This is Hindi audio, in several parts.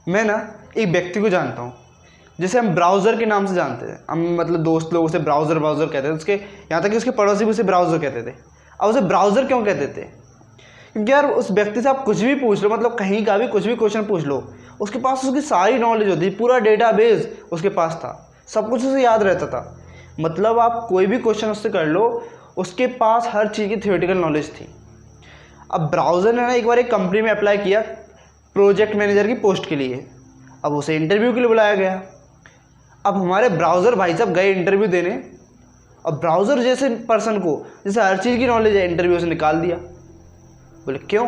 मैं ना एक व्यक्ति को जानता हूँ जिसे हम ब्राउज़र के नाम से जानते थे। हम मतलब दोस्त लोग उसे ब्राउज़र कहते थे, उसके यहाँ तक कि उसके पड़ोसी भी उसे ब्राउज़र कहते थे। अब उसे ब्राउज़र क्यों कहते थे? क्योंकि यार उस व्यक्ति से आप कुछ भी पूछ लो, मतलब कहीं का भी कुछ भी क्वेश्चन पूछ लो, उसके पास उसकी सारी नॉलेज होती, पूरा डेटाबेस उसके पास था, सब कुछ उसे याद रहता था। मतलब आप कोई भी क्वेश्चन उससे कर लो, उसके पास हर चीज़ की थियोरेटिकल नॉलेज थी। अब ब्राउज़र ने ना एक बार एक कंपनी में अप्लाई किया प्रोजेक्ट मैनेजर की पोस्ट के लिए। अब उसे इंटरव्यू के लिए बुलाया गया। अब हमारे ब्राउज़र भाई साहब गए इंटरव्यू देने, और ब्राउज़र जैसे पर्सन को जैसे हर चीज़ की नॉलेज है, इंटरव्यू से निकाल दिया। बोले क्यों?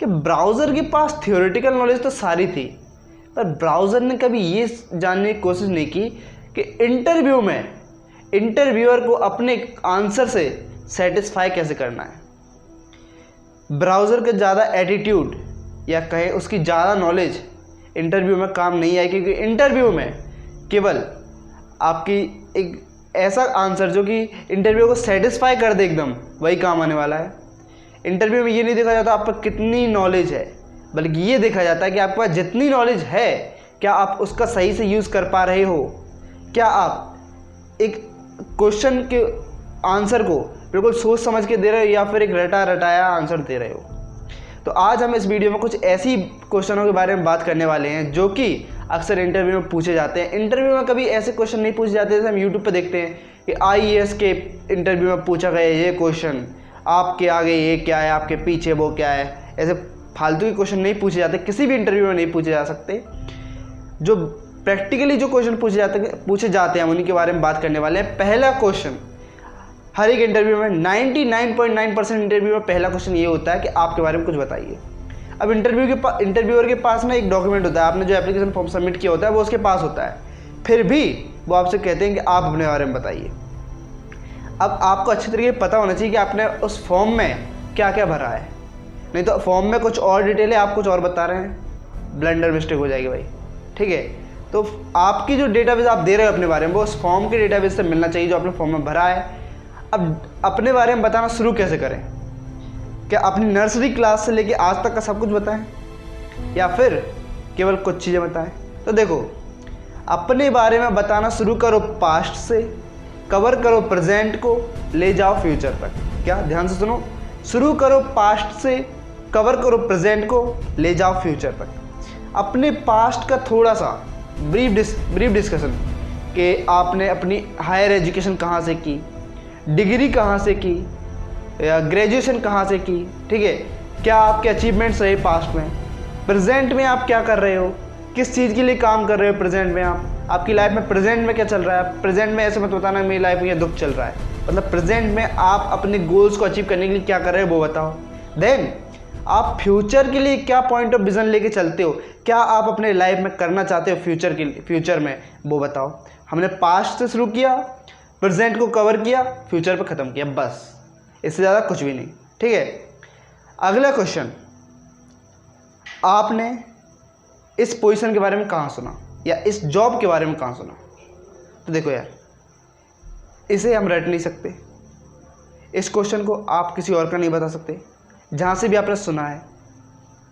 कि ब्राउज़र के पास थियोरेटिकल नॉलेज तो सारी थी, पर ब्राउज़र ने कभी ये जानने की कोशिश नहीं की कि इंटरव्यू में इंटरव्यूअर को अपने आंसर से सेटिस्फाई कैसे करना है। ब्राउज़र का ज़्यादा एटीट्यूड या कहें उसकी ज़्यादा नॉलेज इंटरव्यू में काम नहीं आई, क्योंकि इंटरव्यू में केवल आपकी एक ऐसा आंसर जो कि इंटरव्यू को सेटिस्फाई कर दे एकदम, वही काम आने वाला है। इंटरव्यू में ये नहीं देखा जाता आप पर कितनी नॉलेज है, बल्कि ये देखा जाता है कि आपके पास जितनी नॉलेज है क्या आप उसका सही से यूज़ कर पा रहे हो, क्या आप एक क्वेश्चन के आंसर को बिल्कुल सोच समझ के दे रहे हो या फिर एक रटा रटाया आंसर दे रहे हो। तो आज हम इस वीडियो में कुछ ऐसी क्वेश्चनों के बारे में बात करने वाले हैं जो कि अक्सर इंटरव्यू में पूछे जाते हैं। इंटरव्यू में कभी ऐसे क्वेश्चन नहीं पूछे जाते जैसे हम यूट्यूब पे देखते हैं कि IAS के इंटरव्यू में पूछा गया ये क्वेश्चन, आपके आगे ये क्या है, आपके पीछे वो क्या है। ऐसे फालतू के क्वेश्चन नहीं पूछे जाते, किसी भी इंटरव्यू में नहीं पूछे जा सकते। जो प्रैक्टिकली जो क्वेश्चन पूछे जाते हैं उन्हीं के बारे में बात करने वाले हैं। पहला क्वेश्चन हर एक इंटरव्यू में 99.9% इंटरव्यू में पहला क्वेश्चन ये होता है कि आपके बारे में कुछ बताइए। अब इंटरव्यूअर के पास ना एक डॉक्यूमेंट होता है, आपने जो एप्लीकेशन फॉर्म सबमिट किया होता है वो उसके पास होता है, फिर भी वो आपसे कहते हैं कि आप अपने बारे में बताइए। अब आपको अच्छी तरीके से पता होना चाहिए कि आपने उस फॉर्म में क्या क्या भरा है, नहीं तो फॉर्म में कुछ और डिटेल है, आप कुछ और बता रहे हैं, ब्लंडर मिस्टेक हो जाएगी भाई। ठीक है, तो आपकी जो डेटाबेस आप दे रहे हो अपने बारे में वो उस फॉर्म के डेटाबेस से मिलना चाहिए जो आपने फॉर्म में भरा है। अब अपने बारे में बताना शुरू कैसे करें? क्या अपनी नर्सरी क्लास से लेके आज तक का सब कुछ बताएं या फिर केवल कुछ चीज़ें बताएं? तो देखो, अपने बारे में बताना शुरू करो पास्ट से, कवर करो प्रेजेंट को, ले जाओ फ्यूचर तक। क्या ध्यान से सुनो, शुरू करो पास्ट से, कवर करो प्रेजेंट को, ले जाओ फ्यूचर तक। अपने पास्ट का थोड़ा सा ब्रीफ डिस्कशन कि आपने अपनी हायर एजुकेशन कहाँ से की, डिग्री कहाँ से की या ग्रेजुएशन कहाँ से की, ठीक है, क्या आपके अचीवमेंट्स रहे पास्ट में, प्रेजेंट में आप क्या कर रहे हो, किस चीज़ के लिए काम कर रहे हो प्रेजेंट में, आपकी लाइफ में प्रेजेंट में क्या चल रहा है। प्रेजेंट में ऐसे मत बताना मेरी लाइफ में ये दुख चल रहा है, मतलब प्रेजेंट में आप अपने गोल्स को अचीव करने के लिए क्या कर रहे हो वो बताओ। देन आप फ्यूचर के लिए क्या पॉइंट ऑफ विजन लेके चलते हो, क्या आप अपने लाइफ में करना चाहते हो फ्यूचर में वो बताओ। हमने पास्ट से शुरू किया, प्रेजेंट को कवर किया, फ्यूचर पे ख़त्म किया, बस, इससे ज़्यादा कुछ भी नहीं। ठीक है, अगला क्वेश्चन, आपने इस पोजीशन के बारे में कहाँ सुना या इस जॉब के बारे में कहाँ सुना? तो देखो यार, इसे हम रट नहीं सकते, इस क्वेश्चन को आप किसी और का नहीं बता सकते। जहाँ से भी आपने सुना है,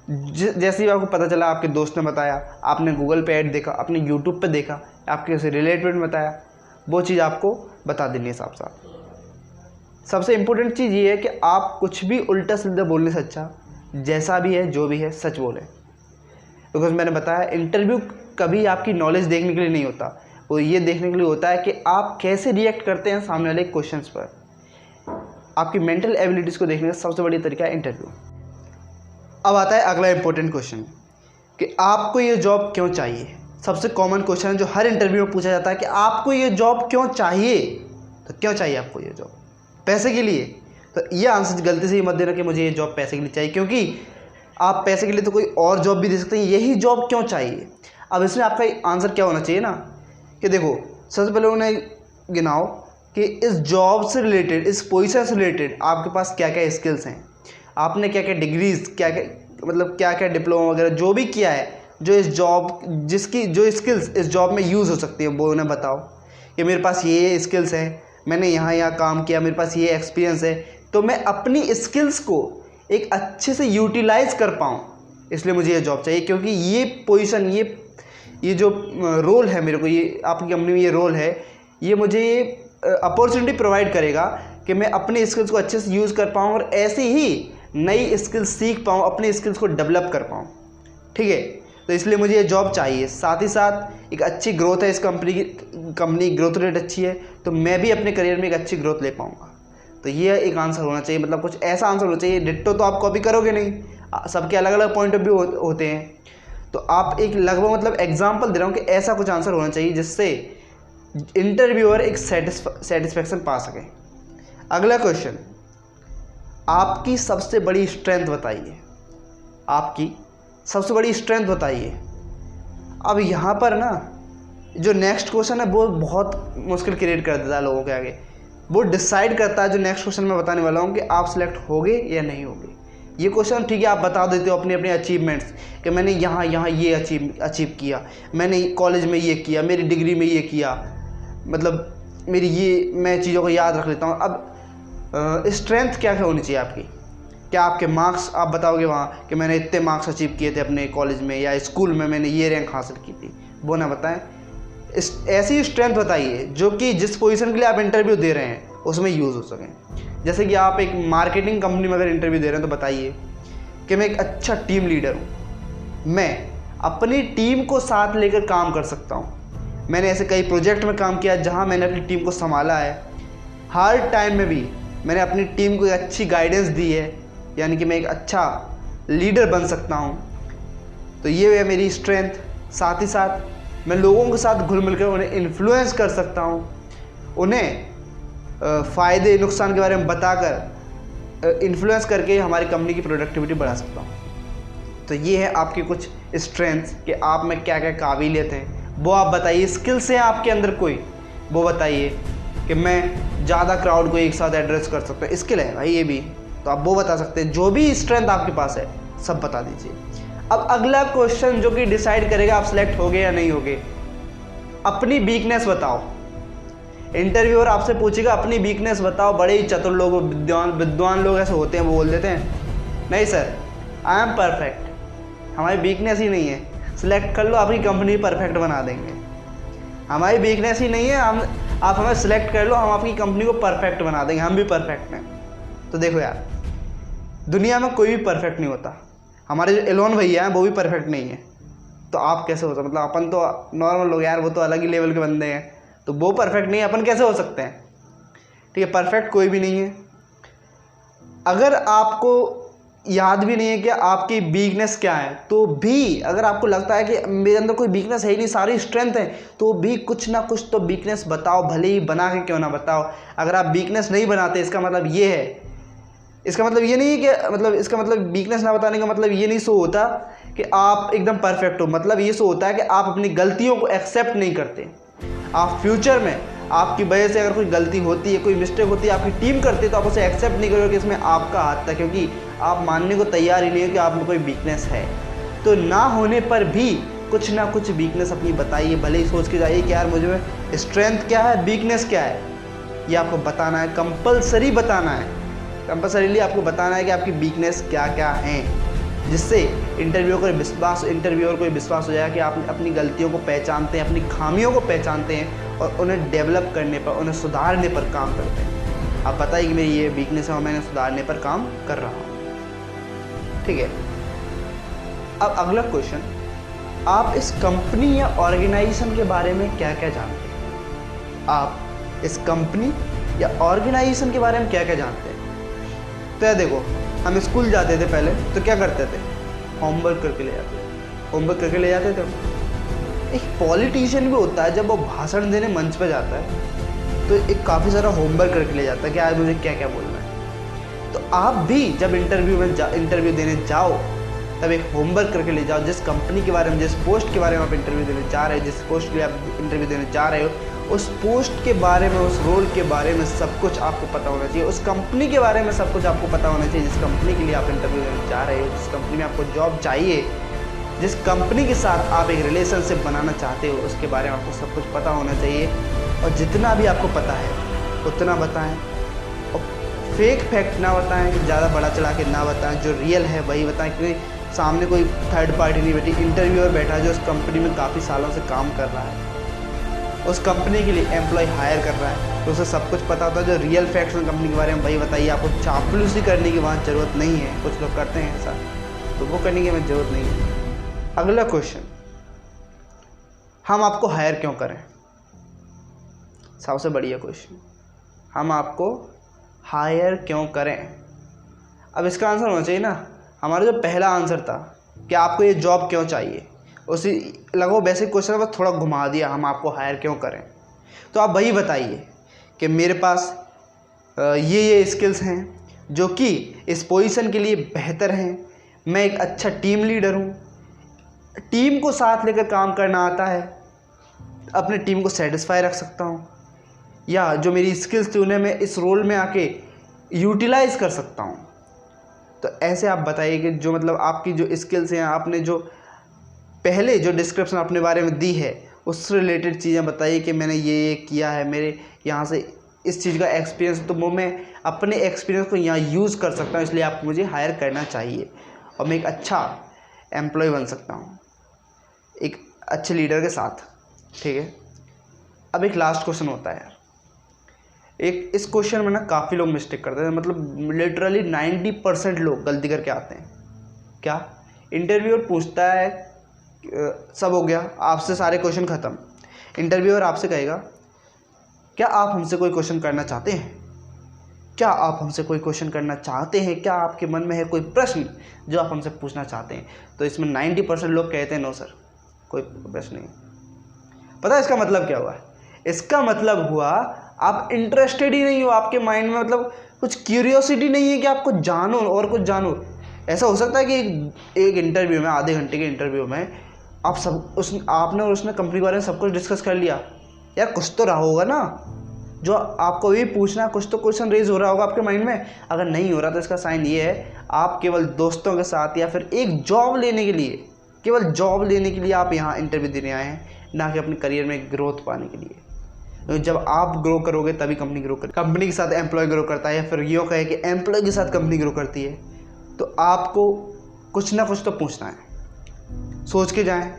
जैसे ही आपको पता चला, आपके दोस्त ने बताया, आपने गूगल पे ऐड देखा, आपने यूट्यूब पे देखा, आपके किसी रिलेटिव ने बताया, वो चीज़ आपको बता देनी है साफ साफ। सबसे इम्पोर्टेंट चीज़ ये है कि आप कुछ भी उल्टा सीधा बोलने से अच्छा जैसा भी है जो भी है सच बोलें। बिकॉज मैंने बताया इंटरव्यू कभी आपकी नॉलेज देखने के लिए नहीं होता, वो ये देखने के लिए होता है कि आप कैसे रिएक्ट करते हैं सामने वाले क्वेश्चंस पर। आपकी मेंटल एबिलिटीज़ को देखने का सबसे बड़ी तरीका है इंटरव्यू। अब आता है अगला इंपॉर्टेंट क्वेश्चन कि आपको ये जॉब क्यों चाहिए। सबसे कॉमन क्वेश्चन है जो हर इंटरव्यू में पूछा जाता है कि आपको ये जॉब क्यों चाहिए। तो क्यों चाहिए आपको ये जॉब? पैसे के लिए? तो ये आंसर गलती से ही मत देना कि मुझे ये जॉब पैसे के लिए चाहिए, क्योंकि आप पैसे के लिए तो कोई और जॉब भी दे सकते हैं, यही जॉब क्यों चाहिए। अब इसमें आपका आंसर क्या होना चाहिए ना कि देखो, सबसे पहले उन्हें गिनाओ कि इस जॉब से रिलेटेड, इस पोजीशन से रिलेटेड आपके पास क्या क्या स्किल्स हैं, आपने क्या क्या डिग्रीज, क्या क्या मतलब क्या क्या डिप्लोमा वगैरह जो भी किया है, जो इस जॉब जिसकी जो स्किल्स इस जॉब में यूज़ हो सकती है वो उन्हें बताओ कि मेरे पास ये स्किल्स हैं, मैंने यहाँ काम किया, मेरे पास ये एक्सपीरियंस है, तो मैं अपनी स्किल्स को एक अच्छे से यूटिलाइज़ कर पाऊँ, इसलिए मुझे ये जॉब चाहिए, क्योंकि ये पोजीशन, ये जो रोल है मेरे को, ये आपकी कंपनी में ये रोल है, ये मुझे ये अपॉर्चुनिटी प्रोवाइड करेगा कि मैं अपने स्किल्स को अच्छे से यूज़ कर पाऊँ और ऐसे ही नई स्किल्स सीख पाऊँ, अपने स्किल्स को डेवलप कर पाऊँ। ठीक है, तो इसलिए मुझे ये जॉब चाहिए। साथ ही साथ एक अच्छी ग्रोथ है इस कंपनी ग्रोथ रेट अच्छी है, तो मैं भी अपने करियर में एक अच्छी ग्रोथ ले पाऊँगा। तो ये एक आंसर होना चाहिए, मतलब कुछ ऐसा आंसर होना चाहिए। डिट्टो तो आप कॉपी करोगे नहीं, सबके अलग अलग पॉइंट ऑफ व्यू होते हैं। तो आप एक लगभग मतलब एग्जांपल दे रहा हूँ कि ऐसा कुछ आंसर होना चाहिए जिससे इंटरव्यूअर एक सेटिस्फेक्शन पा सके। अगला क्वेश्चन, आपकी सबसे बड़ी स्ट्रेंथ बताइए। आपकी सबसे बड़ी स्ट्रेंथ बताइए। अब यहाँ पर ना जो नेक्स्ट क्वेश्चन है वो बहुत मुश्किल क्रिएट कर देता है लोगों के आगे। वो डिसाइड करता है जो नेक्स्ट क्वेश्चन मैं बताने वाला हूँ कि आप सिलेक्ट होगे या नहीं होगे। ये क्वेश्चन ठीक है, आप बता देते हो अपने अपने अचीवमेंट्स कि मैंने यहाँ ये अचीव किया, मैंने कॉलेज में ये किया, मेरी डिग्री में ये किया, मतलब मेरी ये मैं चीज़ों को याद रख लेता हूँ। अब स्ट्रेंथ क्या होनी चाहिए आपकी? क्या आपके मार्क्स आप बताओगे वहाँ कि मैंने इतने मार्क्स अचीव किए थे अपने कॉलेज में या स्कूल में, मैंने ये रैंक हासिल की थी, वो ना बताएं। ऐसी स्ट्रेंथ बताइए जो कि जिस पोजीशन के लिए आप इंटरव्यू दे रहे हैं उसमें यूज़ हो सकें। जैसे कि आप एक मार्केटिंग कंपनी में अगर इंटरव्यू दे रहे हैं तो बताइए कि मैं एक अच्छा टीम लीडर हूँ, मैं अपनी टीम को साथ लेकर काम कर सकता हूँ। मैंने ऐसे कई प्रोजेक्ट में काम किया जहाँ मैंने अपनी टीम को संभाला है। हर टाइम में भी मैंने अपनी टीम को एक अच्छी गाइडेंस दी है, यानी कि मैं एक अच्छा लीडर बन सकता हूँ। तो ये है मेरी स्ट्रेंथ। साथ ही साथ मैं लोगों के साथ घुल मिल कर उन्हें इन्फ्लुएंस कर सकता हूँ, उन्हें फ़ायदे नुकसान के बारे में बताकर इन्फ्लुएंस करके हमारी कंपनी की प्रोडक्टिविटी बढ़ा सकता हूँ। तो ये है आपकी कुछ स्ट्रेंथ्स कि आप में क्या क्या काबिलियत हैं, वो आप बताइए। स्किल्स हैं आपके अंदर कोई, वो बताइए कि मैं ज़्यादा क्राउड को एक साथ एड्रेस कर सकता हूँ, स्किल है भाई ये भी, तो आप वो बता सकते हैं। जो भी स्ट्रेंथ आपके पास है सब बता दीजिए। अब अगला क्वेश्चन जो कि डिसाइड करेगा आप सिलेक्ट होगे या नहीं होगे, अपनी वीकनेस बताओ। इंटरव्यूअर आपसे पूछेगा अपनी वीकनेस बताओ। बड़े ही चतुर लोग, विद्वान लोग ऐसे होते हैं, वो बोल देते हैं नहीं सर आई एम परफेक्ट, हमारी वीकनेस ही नहीं है, सिलेक्ट कर लो, आपकी कंपनी परफेक्ट बना देंगे। हमारी वीकनेस ही नहीं है, आप हमें सिलेक्ट कर लो, हम आपकी कंपनी को परफेक्ट बना देंगे, हम भी परफेक्ट हैं। तो देखो यार, दुनिया में कोई भी परफेक्ट नहीं होता। हमारे जो एलोन भैया हैं वो भी परफेक्ट नहीं है, तो आप कैसे हो सकते? मतलब अपन तो नॉर्मल लोग यार, वो तो अलग ही लेवल के बंदे हैं, तो वो परफेक्ट नहीं है, अपन कैसे हो सकते हैं? ठीक है, परफेक्ट कोई भी नहीं है। अगर आपको याद भी नहीं है कि आपकी वीकनेस क्या है, तो भी अगर आपको लगता है कि मेरे अंदर कोई वीकनेस है ही नहीं, सारी स्ट्रेंथ है, तो भी कुछ ना कुछ तो वीकनेस बताओ, भले ही बना के क्यों ना बताओ। अगर आप वीकनेस नहीं बनाते, इसका मतलब ये है, इसका मतलब ये नहीं है कि मतलब इसका मतलब वीकनेस ना बताने का मतलब ये नहीं शो होता कि आप एकदम परफेक्ट हो। मतलब ये शो होता है कि आप अपनी गलतियों को एक्सेप्ट नहीं करते। आप फ्यूचर में आपकी वजह से अगर कोई गलती होती है, कोई मिस्टेक होती है, आपकी टीम करती है, तो आप उसे एक्सेप्ट नहीं करोगे कि इसमें आपका हाथ था, क्योंकि आप मानने को तैयार ही नहीं है कि आप में कोई वीकनेस है। तो ना होने पर भी कुछ ना कुछ वीकनेस अपनी बताइए, भले ही सोच के जाइए कि यार मुझे स्ट्रेंथ क्या है, वीकनेस क्या है, ये आपको बताना है, कंपलसरी बताना है। कंपलसरीली आपको बताना है कि आपकी वीकनेस क्या क्या हैं, जिससे इंटरव्यूअर को विश्वास हो जाएगा कि आप अपनी गलतियों को पहचानते हैं, अपनी खामियों को पहचानते हैं और उन्हें डेवलप करने पर, उन्हें सुधारने पर काम करते हैं। आप बताइए कि मेरी ये वीकनेस है और मैंने सुधारने पर काम कर रहा हूँ। ठीक है, अब अगला क्वेश्चन, आप इस कंपनी या ऑर्गेनाइजेशन के बारे में क्या क्या जानते हैं? आप इस कंपनी या ऑर्गेनाइजेशन के बारे में क्या क्या जानते हैं? तो यार देखो, हम स्कूल जाते थे पहले तो क्या करते थे, होमवर्क करके ले जाते थे, होमवर्क करके ले जाते थे। एक पॉलिटिशियन भी होता है, जब वो भाषण देने मंच पे जाता है तो एक काफ़ी सारा होमवर्क करके ले जाता है कि आज मुझे क्या क्या बोलना है। तो आप भी जब इंटरव्यू देने जाओ तब एक होमवर्क करके ले जाओ। जिस कंपनी के बारे में, जिस पोस्ट के बारे में आप इंटरव्यू देने जा रहे हो, जिस पोस्ट के लिए आप इंटरव्यू देने जा रहे हो, उस पोस्ट के बारे में, उस रोल के बारे में सब कुछ आपको पता होना चाहिए। उस कंपनी के बारे में सब कुछ आपको पता होना चाहिए, जिस कंपनी के लिए आप इंटरव्यू देने जा रहे हो, जिस कंपनी में आपको जॉब चाहिए, जिस कंपनी के साथ आप एक रिलेशनशिप बनाना चाहते हो, उसके बारे में आपको सब कुछ पता होना चाहिए। और जितना भी आपको पता है उतना बताएं, और फेक फैक्ट ना बताएं, ज़्यादा बड़ा चला के ना बताएं, जो रियल है वही बताएं। क्योंकि सामने कोई थर्ड पार्टी नहीं बैठी, इंटरव्यूअर बैठा है जो उस कंपनी में काफ़ी सालों से काम कर रहा है, उस कंपनी के लिए एम्प्लॉय हायर कर रहा है, तो उसे सब कुछ पता होता है। जो रियल फैक्ट्स हैं कंपनी के बारे में वही बताइए। आपको चापलूसी करने की वहाँ ज़रूरत नहीं है। कुछ लोग करते हैं ऐसा, तो वो करने की हमें ज़रूरत नहीं है। अगला क्वेश्चन, हम आपको हायर क्यों करें? सबसे बढ़िया क्वेश्चन, हम आपको हायर क्यों करें? अब इसका आंसर होना चाहिए ना, हमारा जो पहला आंसर था कि आपको ये जॉब क्यों चाहिए, उसी लगभग वैसे क्वेश्चन बस थोड़ा घुमा दिया, हम आपको हायर क्यों करें। तो आप वही बताइए कि मेरे पास ये स्किल्स हैं जो कि इस पोजीशन के लिए बेहतर हैं, मैं एक अच्छा टीम लीडर हूँ, टीम को साथ लेकर काम करना आता है, अपने टीम को सेटिस्फाई रख सकता हूँ, या जो मेरी स्किल्स थी उन्हें मैं इस रोल में आके यूटिलाइज कर सकता हूँ। तो ऐसे आप बताइए कि जो मतलब आपकी जो स्किल्स हैं, आपने जो पहले जो डिस्क्रिप्शन अपने बारे में दी है उससे रिलेटेड चीज़ें बताइए कि मैंने ये किया है, मेरे यहाँ से इस चीज़ का एक्सपीरियंस, तो वो मैं अपने एक्सपीरियंस को यहाँ यूज़ कर सकता हूँ, इसलिए आपको मुझे हायर करना चाहिए और मैं एक अच्छा एम्प्लॉय बन सकता हूँ एक अच्छे लीडर के साथ। ठीक है, अब एक लास्ट क्वेश्चन होता है यार, एक इस क्वेश्चन में ना काफ़ी लोग मिस्टेक करते हैं, मतलब लिटरली 90% लोग गलती करके आते हैं। क्या? इंटरव्यूअर पूछता है, सब हो गया, आपसे सारे क्वेश्चन ख़त्म, इंटरव्यूअर आपसे कहेगा क्या आप हमसे कोई क्वेश्चन करना चाहते हैं? क्या आप हमसे कोई क्वेश्चन करना चाहते हैं? क्या आपके मन में है कोई प्रश्न जो आप हमसे पूछना चाहते हैं? तो इसमें 90% लोग कहते हैं नो सर, कोई प्रश्न नहीं। पता है इसका मतलब क्या हुआ? इसका मतलब हुआ आप इंटरेस्टेड ही नहीं हो, आपके माइंड में मतलब कुछ क्यूरियोसिटी नहीं है कि आपको जानो और कुछ जानो। ऐसा हो सकता है कि एक इंटरव्यू में, आधे घंटे के इंटरव्यू में आपने और उसने कंपनी के बारे में सब कुछ डिस्कस कर लिया, यार कुछ तो रहा होगा ना जो आपको भी पूछना, कुछ तो क्वेश्चन रेज हो रहा होगा आपके माइंड में। अगर नहीं हो रहा तो इसका साइन ये है आप केवल दोस्तों के साथ या फिर एक जॉब लेने के लिए, केवल जॉब लेने के लिए आप यहाँ इंटरव्यू देने आए हैं, ना कि अपने करियर में ग्रोथ पाने के लिए। तो जब आप ग्रो करोगे तभी कंपनी ग्रो करेगी। कंपनी के साथ एम्प्लॉय ग्रो करता है, या फिर यूँ कहे कि एम्प्लॉय के साथ कंपनी ग्रो करती है। तो आपको कुछ ना कुछ तो पूछना है, सोच के जाएं,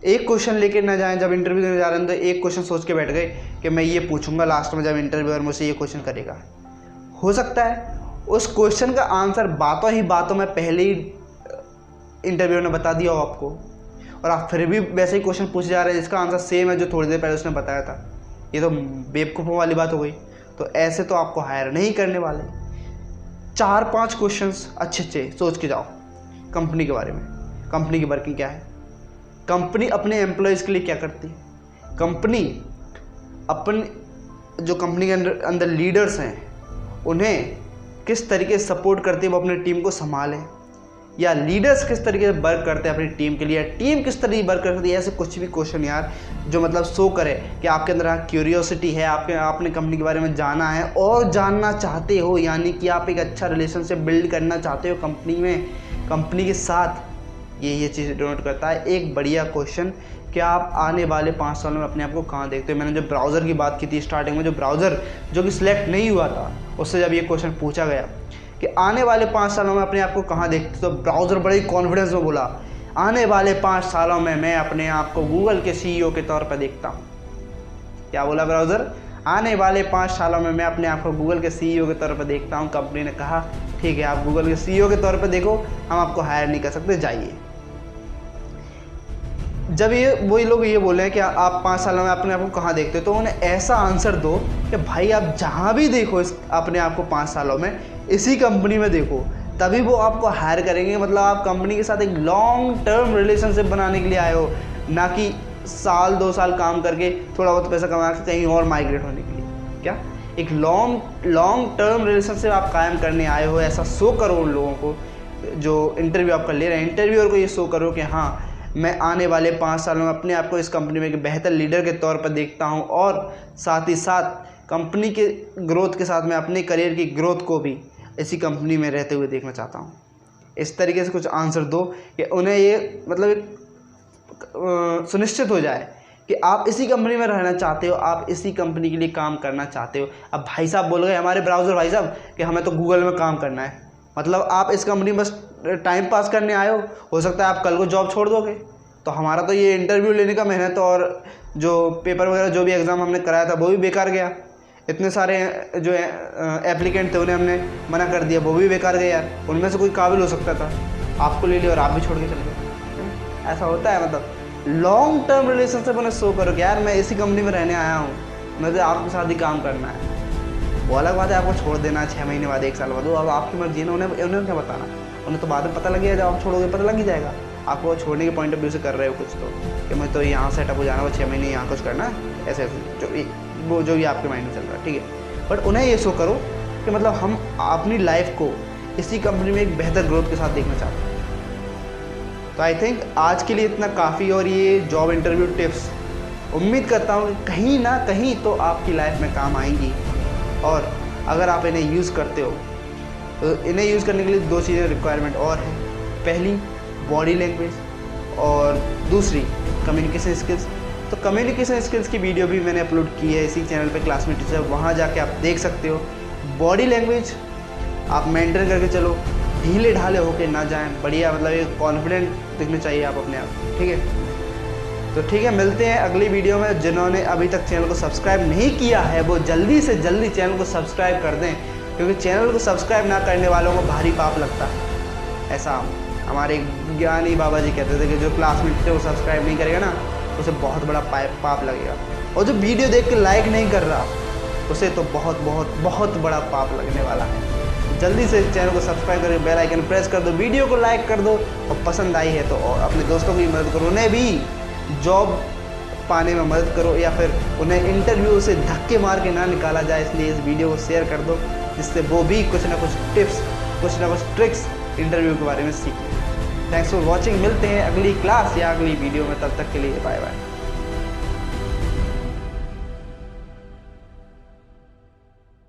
एक क्वेश्चन लेके ना जाएं। जब इंटरव्यू देने जा रहे हैं तो एक क्वेश्चन सोच के बैठ गए कि मैं ये पूछूंगा लास्ट में जब इंटरव्यूअर मुझसे ये क्वेश्चन करेगा। हो सकता है उस क्वेश्चन का आंसर बातों ही बातों में पहले ही इंटरव्यूअर ने बता दिया हो आपको, और आप फिर भी वैसे ही क्वेश्चन पूछे जा रहे हैं जिसका आंसर सेम है जो थोड़ी देर पहले उसने बताया था। ये तो बेवकूफ़ों वाली बात हो गई। तो ऐसे तो आपको हायर नहीं करने वाले। 4-5 क्वेश्चंस अच्छे सोच के जाओ कंपनी के बारे में। कंपनी की वर्किंग क्या है, कंपनी अपने एम्प्लॉयज़ के लिए क्या करती है, कंपनी अपने जो कंपनी के अंदर लीडर्स हैं उन्हें किस तरीके से सपोर्ट करती है, वो अपनी टीम को संभालें, या लीडर्स किस तरीके से वर्क करते हैं अपनी टीम के लिए, या टीम किस तरीके वर्क करती है। ऐसे कुछ भी क्वेश्चन यार जो मतलब शो करे कि आपके अंदर क्यूरियोसिटी है, आपने कंपनी के बारे में जाना है और जानना चाहते हो, यानी कि आप एक अच्छा रिलेशनशिप बिल्ड करना चाहते हो कंपनी में, कंपनी के साथ। ये चीज़ डिनोट करता है। एक बढ़िया क्वेश्चन कि आप आने वाले 5 सालों में अपने आप को कहाँ देखते हो। मैंने जो ब्राउज़र की बात की थी स्टार्टिंग में, जो ब्राउज़र जो कि सिलेक्ट नहीं हुआ था उससे जब ये क्वेश्चन पूछा गया कि आने वाले 5 सालों में अपने आप को कहाँ देखते, तो ब्राउज़र बड़े कॉन्फिडेंस में बोला आने वाले 5 सालों में मैं अपने आप को गूगल के CEO के तौर पर देखता हूँ। क्या बोला ब्राउज़र? आने वाले 5 सालों में मैं अपने आप को गूगल के CEO के तौर पर देखता हूँ। कंपनी ने कहा ठीक है, आप गूगल के CEO के तौर पर देखो, हम आपको हायर नहीं कर सकते, जाइए। जब ये वही लोग ये बोल रहे हैं कि आप 5 सालों में अपने आप को कहाँ देखते हो, तो उन्हें ऐसा आंसर दो कि भाई आप जहाँ भी देखो अपने आप को 5 सालों में इसी कंपनी में देखो, तभी वो आपको हायर करेंगे। मतलब आप कंपनी के साथ एक लॉन्ग टर्म रिलेशनशिप बनाने के लिए आए हो, ना कि साल 2 साल काम करके थोड़ा बहुत पैसा कमा के कहीं और माइग्रेट होने के लिए। क्या एक लॉन्ग टर्म रिलेशनशिप आप कायम करने आए हो, ऐसा शो करो उन लोगों को जो इंटरव्यू आपका ले रहे हैं। इंटरव्यूअर को ये शो करो कि हाँ मैं आने वाले 5 सालों में अपने आप को इस कंपनी में एक बेहतर लीडर के तौर पर देखता हूँ, और साथ ही साथ कंपनी के ग्रोथ के साथ मैं अपने करियर की ग्रोथ को भी इसी कंपनी में रहते हुए देखना चाहता हूँ। इस तरीके से कुछ आंसर दो कि उन्हें ये मतलब एक सुनिश्चित हो जाए कि आप इसी कंपनी में रहना चाहते हो, आप इसी कंपनी के लिए काम करना चाहते हो। अब भाई साहब बोल गए हमारे ब्राउज़र भाई साहब कि हमें तो गूगल में काम करना है, मतलब आप इस कंपनी में बस टाइम पास करने आए हो सकता है आप कल को जॉब छोड़ दोगे। तो हमारा तो ये इंटरव्यू लेने का मेहनत और जो पेपर वगैरह जो भी एग्ज़ाम हमने कराया था वो भी बेकार गया। इतने सारे जो एप्लीकेंट थे उन्हें हमने मना कर दिया, वो भी बेकार गए यार। उनमें से कोई काबिल हो सकता था, आपको ले लिया और आप भी छोड़ के चले गए। ऐसा होता है। मतलब लॉन्ग टर्म रिलेशनशिप उन्हें शो करो कि यार मैं इसी कंपनी में रहने आया हूँ, मुझे आपके साथ ही काम करना है। वो अलग बात है आपको छोड़ देना 6 महीने बाद, 1 साल बाद, वो अब आपकी मर्जी है ना। उन्हें क्या बताना, उन्हें तो बाद में पता लग गया, जब आप छोड़ोगे पता लग ही जाएगा। आपको छोड़ने के पॉइंट ऑफ व्यू से कर रहे हो कुछ तो, कि मैं तो यहाँ सेटअप हो जाना, वो 6 महीने यहाँ कुछ करना है, ऐसे जो भी आपके माइंड में चल रहा है, ठीक है। बट उन्हें ये शो करो कि मतलब हम अपनी लाइफ को इसी कंपनी में एक बेहतर ग्रोथ के साथ देखना चाहते हैं। तो आई थिंक आज के लिए इतना काफ़ी। और ये जॉब इंटरव्यू टिप्स उम्मीद करता हूँ कि कहीं ना कहीं तो आपकी लाइफ में काम आएंगी। और अगर आप इन्हें यूज़ करते हो तो इन्हें यूज़ करने के लिए 2 चीज़ें रिक्वायरमेंट और हैं। पहली बॉडी लैंग्वेज और दूसरी कम्युनिकेशन स्किल्स। तो कम्युनिकेशन स्किल्स की वीडियो भी मैंने अपलोड की है इसी चैनल पे, क्लासमेट टीचर, वहाँ जाके आप देख सकते हो। बॉडी लैंग्वेज आप मेंटेन करके चलो, ढीले ढाले होके ना जाएं, बढ़िया मतलब एक कॉन्फिडेंट दिखना चाहिए आप अपने आप, ठीक है। तो ठीक है, मिलते हैं अगली वीडियो में। जिन्होंने अभी तक चैनल को सब्सक्राइब नहीं किया है वो जल्दी से जल्दी चैनल को सब्सक्राइब कर दें, क्योंकि चैनल को सब्सक्राइब ना करने वालों को भारी पाप लगता है। ऐसा हमारे ज्ञानी बाबा जी कहते थे कि जो क्लासमेट थे वो सब्सक्राइब नहीं करेगा ना, उसे बहुत बड़ा पाप लगेगा। और जो वीडियो देख के लाइक नहीं कर रहा उसे तो बहुत बहुत बहुत बड़ा पाप लगने वाला है। जल्दी से चैनल को सब्सक्राइब करो, बेल आइकन प्रेस कर दो, वीडियो को लाइक कर दो, और पसंद आई है तो अपने दोस्तों की मदद करो, उन्हें भी जॉब पाने में मदद करो, या फिर उन्हें इंटरव्यू से धक्के मार के ना निकाला जाए, इसलिए इस वीडियो को शेयर कर दो, जिससे वो भी कुछ ना कुछ टिप्स, कुछ ना कुछ ट्रिक्स इंटरव्यू के बारे में सीखें। Thanks for watching. मिलते हैं अगली क्लास या अगली वीडियो में, तब तक के लिए बाय बाय।